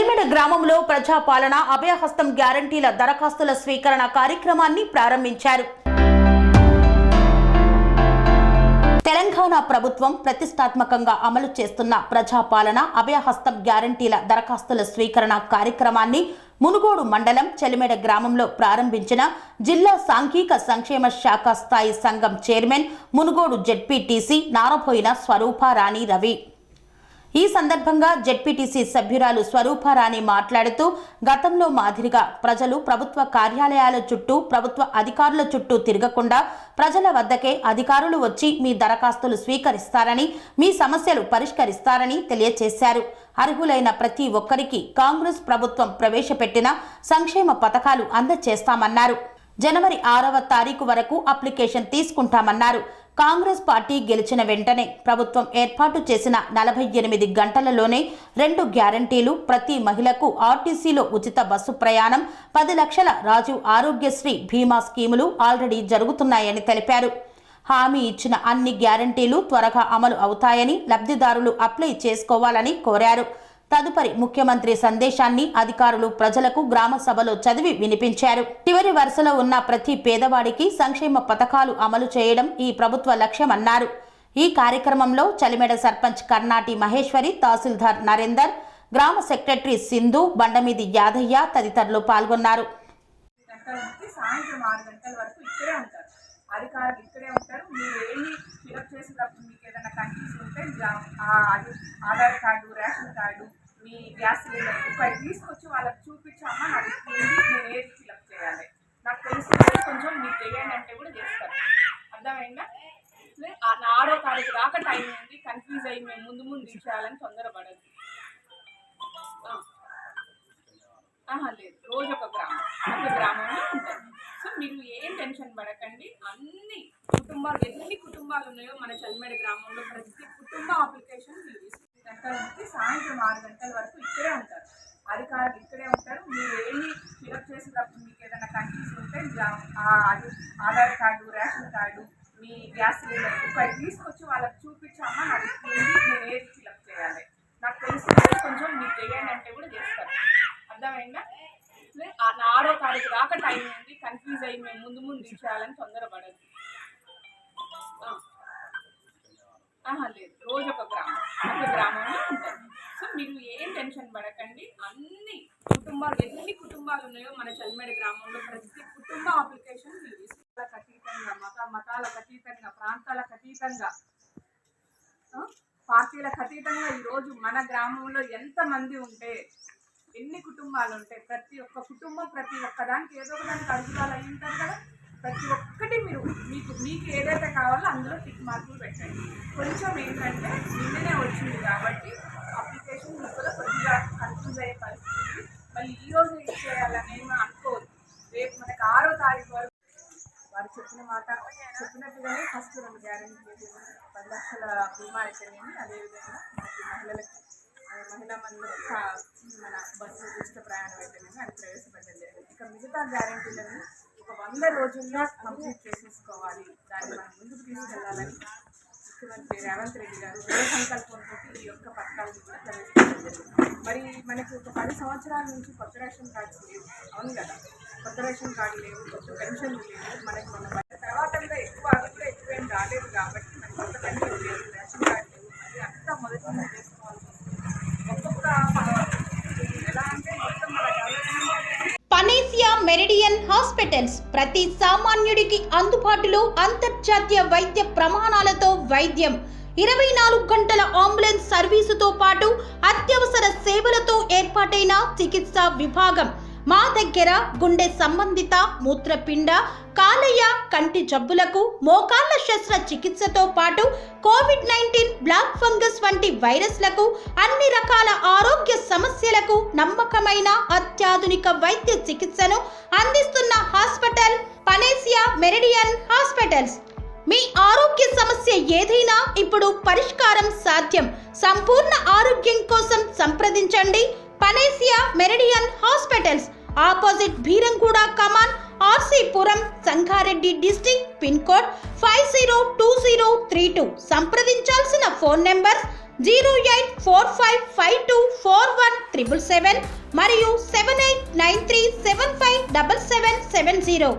చలిమెడ గ్రామంలో ప్రజాపాలన అభయహస్తం గ్యారంటీల దరఖాస్తుల స్వీకరణ కార్యక్రమాన్ని ప్రారంభించారు. తెలంగాణ ప్రభుత్వం ప్రతిష్టాత్మకంగా అమలు చేస్తున్న ప్రజాపాలన అభయహస్తం గ్యారంటీల దరఖాస్తుల స్వీకరణ కార్యక్రమాన్ని మునుగోడు మండలం చలిమెడ గ్రామంలో ప్రారంభించిన జిల్లా సాంఘిక సంక్షేమ శాఖ స్థాయి సంఘం చైర్మన్ మునుగోడు జెడ్పీటీసీ నారబోయిన స్వరూపారాణి రవి. ఈ సందర్భంగా జెడ్పీటీసీ సభ్యురాలు స్వరూపారాణి మాట్లాడుతూ గతంలో మాదిరిగా ప్రజలు ప్రభుత్వ కార్యాలయాల చుట్టూ ప్రభుత్వ అధికారుల చుట్టూ తిరగకుండా ప్రజల వద్దకే అధికారులు వచ్చి మీ దరఖాస్తులు స్వీకరిస్తారని, మీ సమస్యలు పరిష్కరిస్తారని తెలియజేశారు. అర్హులైన ప్రతి ఒక్కరికి కాంగ్రెస్ ప్రభుత్వం ప్రవేశపెట్టిన సంక్షేమ పథకాలు అందజేస్తామన్నారు. జనవరి 6వ తారీఖు వరకు అప్లికేషన్ తీసుకుంటామన్నారు. కాంగ్రెస్ పార్టీ గెలిచిన వెంటనే ప్రభుత్వం ఏర్పాటు చేసిన 48 గంటలలోనే 2 గ్యారంటీలు, ప్రతి మహిళకు ఆర్టీసీలో ఉచిత బస్సు ప్రయాణం, 10 లక్షల రాజీవ్ ఆరోగ్యశ్రీ బీమా స్కీములు ఆల్రెడీ జరుగుతున్నాయని తెలిపారు. హామీ ఇచ్చిన అన్ని గ్యారంటీలు త్వరగా అమలు అవుతాయని, లబ్ధిదారులు అప్లై చేసుకోవాలని కోరారు. తదుపరి ముఖ్యమంత్రి సందేశాన్ని అధికారులు ప్రజలకు గ్రామ సభలో చదివి వినిపించారు. చివరి వరుసలో ఉన్న ప్రతి పేదవాడికి సంక్షేమ పథకాలు అమలు చేయడం ఈ ప్రభుత్వ లక్ష్యమన్నారు. ఈ కార్యక్రమంలో చలిమెడ సర్పంచ్ కర్నాటి మహేశ్వరి, తహసీల్దార్ నరేందర్, గ్రామ సెక్రటరీ సింధు, బండమీది యాదయ్య తదితరులు పాల్గొన్నారు. అధికారులు ఇక్కడే ఉంటారు. మీరు ఏమి ఫిలప్ చేసేటప్పుడు మీకు ఏదైనా కన్ఫ్యూజ్ ఉంటే ఆధార్ కార్డు, రేషన్ కార్డు, మీ గ్యాస్ సిలిండర్ ఇక్కడ తీసుకొచ్చి వాళ్ళకి చూపించామా, నాకు నేను ఏది ఫిలప్ చేయాలి, నాకు తెలిసి కొంచెం మీకు చేయండి అంటే కూడా చేస్తారు. అర్థమైందా? 6వ తారీఖు దాకా టైం ఉంది. కన్ఫ్యూజ్ అయ్యి మేము ముందు ఇచ్చేయాలని తొందరపడదు. లేదు, రోజు ఒక గ్రామంలో ఉంటారు. సో మీరు ఏం టెన్షన్ పడకండి. అన్ని కుటుంబాలు, ఎన్ని కుటుంబాలు ఉన్నాయో మన చలిమెడ గ్రామంలో ప్రతి కుటుంబ అప్లికేషన్ మీరు గంటల నుంచి సాయంత్రం 6 గంటల వరకు ఇక్కడే ఉంటారు. అధికారులు ఇక్కడే ఉంటారు. మీరు ఏమి ఫిలప్ చేసేటప్పుడు మీకు ఏదైనా కన్ఫ్యూజ్ ఉంటే ఆధార్ కార్డు, రేషన్ కార్డు, మీ గ్యాస్ సిలిండర్ ఇక్కడ తీసుకొచ్చి వాళ్ళకి చూపించామా, నాకు నేను ఏది ఫిలప్ చేయాలి, నాకు తెలిసి కొంచెం మీకు చేయండి అంటే కూడా చేస్తారు. అర్థమైందా? 6వ తారీఖు దాకా టైం ఉంది. కన్ఫ్యూజ్ అయ్యి మేము ముందు ఇచ్చేయాలని తొందరపడదు. లేదు, రోజు ఒక గ్రామంలో ఉంటారు. సో మీరు ఏం టెన్షన్ పడకండి. అన్ని కుటుంబాలు, ఎన్ని కుటుంబాలు ఉన్నాయో మన చలిమెడ గ్రామంలో ప్రతి కుటుంబ అప్లికేషన్ మీరు ఇసుకలకు అతీతంగా, మతాలకు అతీతంగా, ప్రాంతాలకు అతీతంగా, పార్టీలకు అతీతంగా ఈరోజు మన గ్రామంలో ఎంతమంది ఉంటే, ఎన్ని కుటుంబాలు ఉంటాయి, ప్రతి ఒక్క కుటుంబం ప్రతి ఒక్కదానికి ఏదో ఒకదానికి అడుగుదాలు అయి ఉంటారు కదా. ప్రతి ఒక్కటి మీకు ఏదైతే కావాలో అందులో టిక్ మార్కులు పెట్టండి. కొంచెం ఏంటంటే నిన్ననే వచ్చింది కాబట్టి అప్లికేషన్ కూడా కొద్దిగా కన్ఫ్యూజ్ అయ్యే పరిస్థితి. మళ్ళీ ఈరోజు ఇచ్చేయాలని అనుకోవద్దు. రేపు మనకి 6వ తారీఖు వరకు వారు చెప్పినట్టుగానే ఫస్ట్ 2 గ్యారెంటీ 10 లక్షల బీమా అయితేనేమి, అదేవిధంగా మనకి మహిళా మన బస్సు ఉచిత ప్రయాణం అయితేనేమి అది ప్రవేశపెట్టడం జరిగింది. ఇక మిగతా గ్యారెంటీలను ఒక 100 రోజుల్లో కంప్లీట్ చేసేసుకోవాలి. దాన్ని మనం ముందుకు తీసుకెళ్లాలని ముఖ్యమంత్రి రేవంత్ రెడ్డి గారు దృఢ సంకల్పంతో ఈ యొక్క పథకాలను కూడా ప్రవేశపెట్టడం జరిగింది. మరి మనకి ఒక 10 సంవత్సరాల నుంచి కొత్త రేషన్ కార్డ్స్ లేవు, అవును కదా, కొత్త రేషన్ కార్డు లేవు, కొత్త పెన్షన్లు లేవు. మనకి మన తర్వాత కూడా ఎక్కువేం రాలేదు కాబట్టి మనకి కొత్త పెన్షన్ లేవు, రేషన్ కార్డు లేవు. మరి అంతా మొదటి నుంచి చేసుకోవాలి. పనేసియా మెరిడియన్ హాస్పిటల్స్ ప్రతి సామాన్యుడికి అందుబాటులో అంతర్జాతీయ వైద్య ప్రమాణాలతో వైద్యం, 24 గంటల అంబులెన్స్ సర్వీసుతో పాటు అత్యవసర సేవలతో ఏర్పాటైన చికిత్సా విభాగం. మా దగ్గర గుండె సంబంధిత, మూత్రపిండ, కాలేయ, కంటి జబ్బులకు, మోకాళ్ల శస్త్రచికిత్సతో పాటు కోవిడ్-19, బ్లాక్ ఫంగస్ వంటి వైరస్లకు, అన్ని రకాల ఆరోగ్య సమస్యలకు నమ్మకమైన అత్యాధునిక వైద్య చికిత్సను అందిస్తున్న హాస్పిటల్ పనేసియా మెరిడియన్ హాస్పిటల్స్. మీ ఆరోగ్య సమస్య ఏదైనా ఇప్పుడు పరిష్కారం సాధ్యం. సంపూర్ణ ఆరోగ్యం కోసం సంప్రదించండి Panacea Meridian hospitals, opposite Bheeramguda Kaman, RC Puram, Sangareddy district, pin code 502032. సంప్రదించాల్సిన ఫోన్ నెంబర్ 08455241 77777 మరియు 7893757770.